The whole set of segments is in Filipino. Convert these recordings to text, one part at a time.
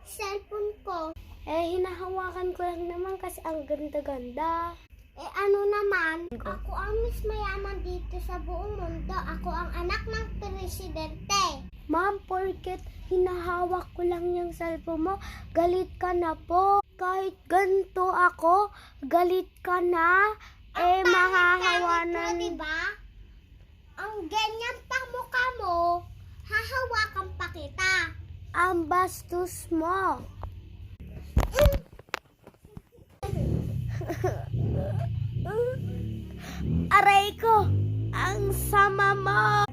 cellphone ko. Hinahawakan ko lang naman kasi ang ganda-ganda. Ano naman? Ako ang mas mayaman dito sa buong mundo. Ako ang anak ng presidente. Ma'am, porket hinahawak ko lang yung cellphone mo, galit ka na po. Kahit ganito ako, galit ka na. Mahahawa na. Mo, diba? Ang ganyan pa mukha mo, hahawakan pa kita. Ang bastos mo. Aray ko, ang sama mo.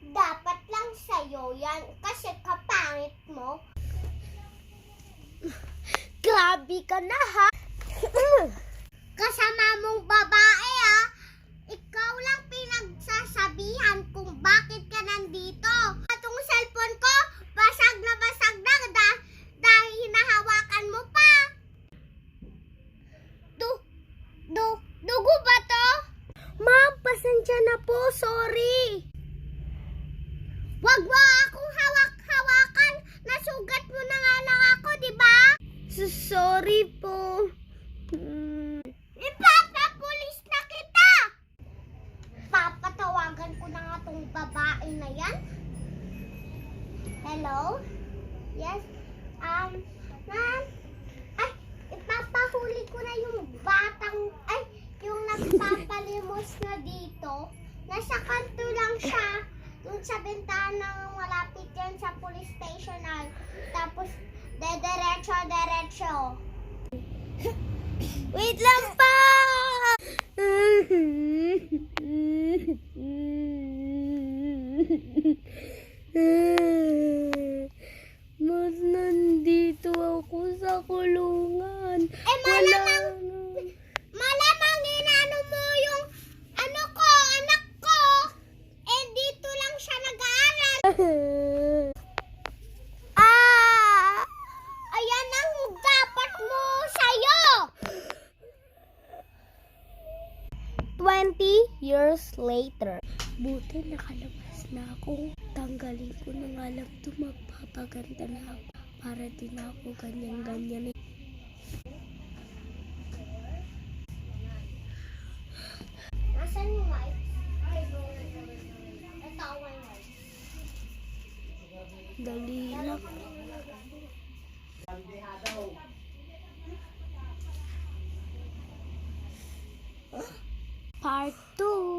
Dapat lang sa'yo yan kasi kapangit mo. Grabe ka na ha. Kasama mong babae ha. Ikaw lang pinagsasabihan kung bakit ka nandito. Itong cellphone ko, basag na dahil hinahawakan mo pa. Dugo ba to? Ma'am, pasensya na po, sorry. Wag mo akong hawak-hawakan. Nasugat mo na nga lang ako, di ba? Sorry po. Ipapapulis na kita! Papatawagan ko na nga tong babae na yan. Hello? Yes? Ma'am? Ay, ipapahuli ko na yung yung nagpapalimos na dito. Nasa kanto lang siya. Dun sa bintana malapit yan sa police station. Tapos, diretso. Wait lang pa! Mas nandito ako sa kulungan. Malamang inano mo yung anak ko. Dito lang siya nag-aaral. Ayan ang dapat mo sa'yo. 20 years later. Buti nakalabas na ako. Tanggalin ko na nga lang ito. Magpapaganda na ako. Para din ako ganyan-ganyan. Nasaan yung wife? Ito ang wife. Dali lang. Part 2.